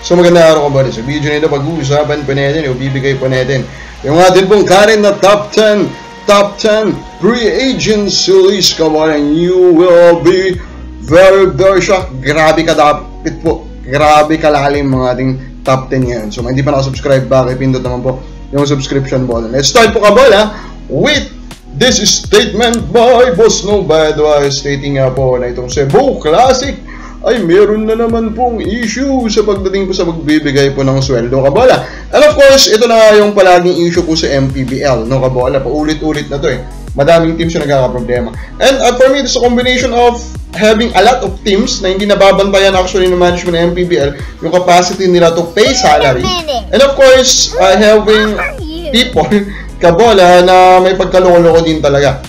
So magandang araw kabayan. Sa video nito pag-uusapan pa natin, ibibigay pa natin yung atin pong current na top 10 free agents list kabayan. You will be very shocked. Grabe kadapit po. Grabe kalalim mga ating top 10 ngayon. So hindi pa nakasubscribe ba, pindot naman po yung subscription button. Let's start po kabayan with this statement by Boss Nobado, stating nga po na itong Cebu Classic ay meron na naman pong issue sa pagdating po sa pagbibigay po ng sweldo kabola. And of course, ito na yung palaging issue po sa MPBL, no kabola, paulit-ulit na to eh. Madaming teams yung nagkakaproblema. And for me, it's a combination of having a lot of teams na hindi nababantayan actually ng management ng MPBL, yung capacity nila to pay salary. And of course, having people kabola na may pagkaloko-loko din talaga.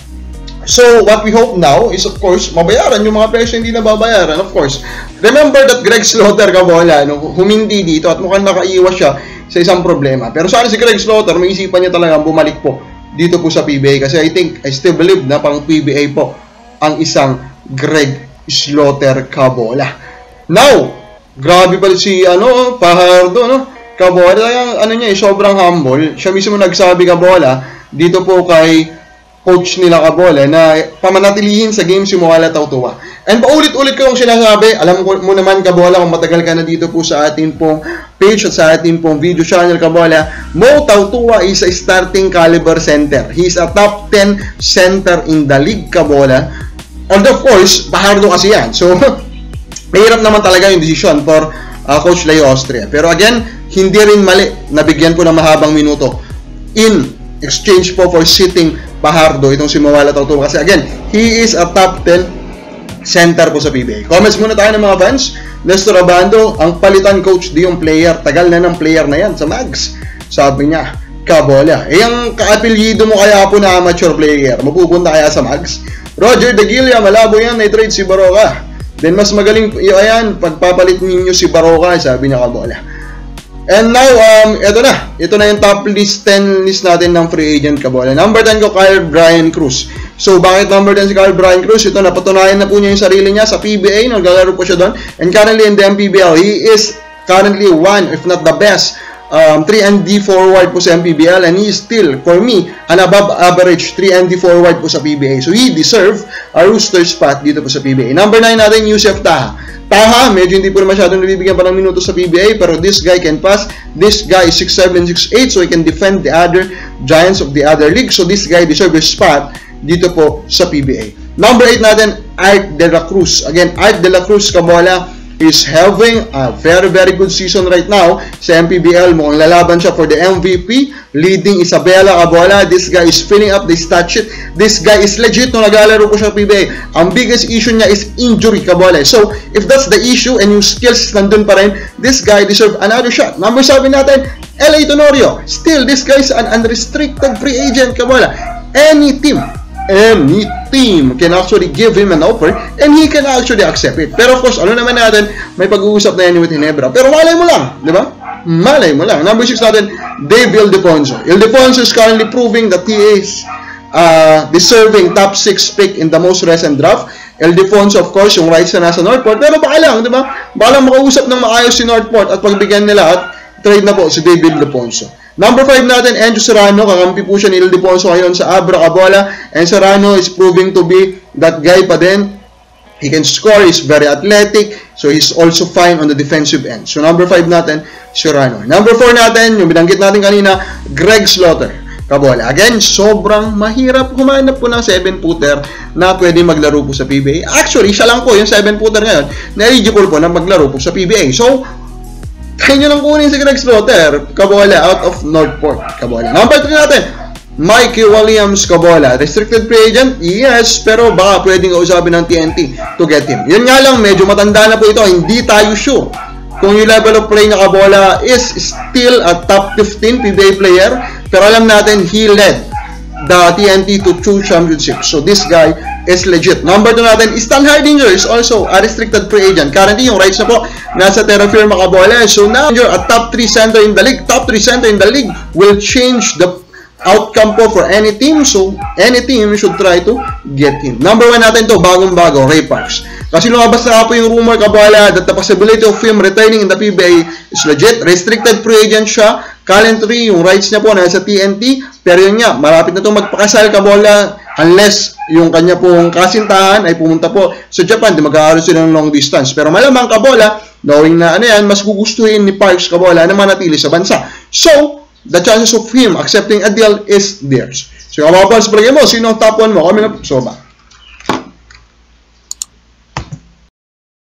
So, what we hope now is, of course, mabayaran yung mga players na hindi nababayaran. Of course, remember that Greg Slaughter, kabola, no, humindi dito at mukhang nakaiwas siya sa isang problema. Pero sana si Greg Slaughter, may isipan niya talaga bumalik po dito po sa PBA. Kasi I still believe na pang PBA po ang isang Greg Slaughter, kabola. Now, grabe pa si, Pajardo, no? Kabola, sobrang humble. Siya mismo nagsabi, kabola, dito po kay coach nila kabola na pamanatilihin sa game si Moala Tautua. And paulit-ulit ko yung sinasabi, alam mo naman kabola kung matagal ka na dito po sa atin pong page at sa atin pong video channel kabola, Mo Tautua is a starting caliber center. He is a top 10 center in the league kabola. And of course, Pajardo kasi yan. So, mahirap naman talaga yung decision for Coach Leo Austria. Pero again, hindi rin mali na bigyan po ng mahabang minuto in exchange po for sitting Pajardo, itong si Moala Tautua. Kasi again, he is a top 10 center po sa PBA. Comments muna tayo ng mga fans. Nestor Abando, ang palitan coach di yung player. Tagal na ng player na yan sa Mags. Sabi niya, kabola. Ang kaapelyido mo kaya po na amateur player, mapupunta kaya sa Mags? Roger De Guilla, malabo yan, na-trade si Baroka. Then mas magaling, ayan, pagpapalit ninyo si Baroka, sabi niya kabola. And now, ito na yung top list 10 list natin ng free agent kabola. Number 10 ko, Kyle Brian Cruz. So, bakit number 10 si Kyle Brian Cruz? Ito, napatunayan na po niya yung sarili niya sa PBA. Naglalaro po siya doon. And currently in the MPBL, he is currently one, if not the best, 3-and-D forward po sa MPBL. And he is still, for me, an above average 3-and-D forward po sa PBA. So, he deserve a rooster spot dito po sa PBA. Number 9 natin, Yusef Taha. Taha, medyo hindi po masyadong nabibigyan pa ng minuto sa PBA, pero this guy can pass. This guy is 6'7", 6'8", so he can defend the other giants of the other league. So this guy deserves a spot dito po sa PBA. Number 8 natin, Art De La Cruz. Again, Art De La Cruz, kabola, is having a very good season right now sa MPBL. Mukhang lalaban siya for the MVP, leading Isabela kabola. This guy is filling up the stat sheet. This guy is legit nung naglalaro ko siya PBA. Ang biggest issue niya is injury kabola. So, if that's the issue and yung skills nandun pa rin, this guy deserve another shot. Number 7 natin, LA Tenorio. Still, this guy is an unrestricted free agent kabola. Any team can actually give him an offer and he can actually accept it. Pero of course, naman natin, may pag-uusap na yan with Ginebra. Pero malay mo lang, di ba? Malay mo lang. Number 6 natin, Dave Ildefonso. Ildefonso is currently proving that he is deserving top 6 pick in the most recent draft. Ildefonso, of course, yung rights na nasa Northport. Pero baka lang, di ba? Baka lang makausap ng maayos si Northport at pagbigyan nila at trade na po si Dave Ildefonso. Number 5 natin, Andrew Serrano. Kakampi po siya ni Ildefonso ngayon sa Abra kabola. And Serrano is proving to be that guy pa din. He can score, he's very athletic. So he's also fine on the defensive end. So number 5 natin, Serrano. Number 4 natin, yung binanggit natin kanina, Greg Slaughter kabola. Again, sobrang mahirap humanap po ng 7-footer na pwede maglaro po sa PBA. Actually, siya lang po yung 7-footer ngayon na eligible po na maglaro po sa PBA. So, kaya nyo lang kunin si Greg Slaughter, kabola, out of Northport, kabola. Number 3 natin, Mikey Williams, kabola. Restricted free agent? Yes, pero baka pwedeng kausapin ng TNT to get him. Yun nga lang, medyo matanda na po ito, hindi tayo sure kung yung level of play na kabola is still a top 15 PBA player, pero alam natin, he led the TNT to 2 championships. So this guy is legit. Number 2 natin, Stan Hardinger is also a restricted free agent. Currently, yung rights na po, nasa Terra Firma kabola. So now, you're a top 3 center in the league. Top 3 center in the league will change the outcome po for any team. So, any team should try to get him. Number 1 natin to, bagong-bago, Ray Parks. Kasi lumabas na po yung rumor, kabala, that the possibility of him returning in the PBA is legit. Restricted free agent siya. Currently, yung rights niya po nasa TNT. Pero yun nga, malapit na itong magpakasal, kabala, unless yung kanya pong kasintahan ay pumunta po sa Japan, di magkakaroon sila ng long distance. Pero malamang, kabola, knowing na mas gugustuhin ni Parks, kabola, na manatili sa bansa. So, the chances of him accepting a deal is theirs. So, yung mga pals, palagay mo, sino ang top 1 mo? Comment na po. So, ba?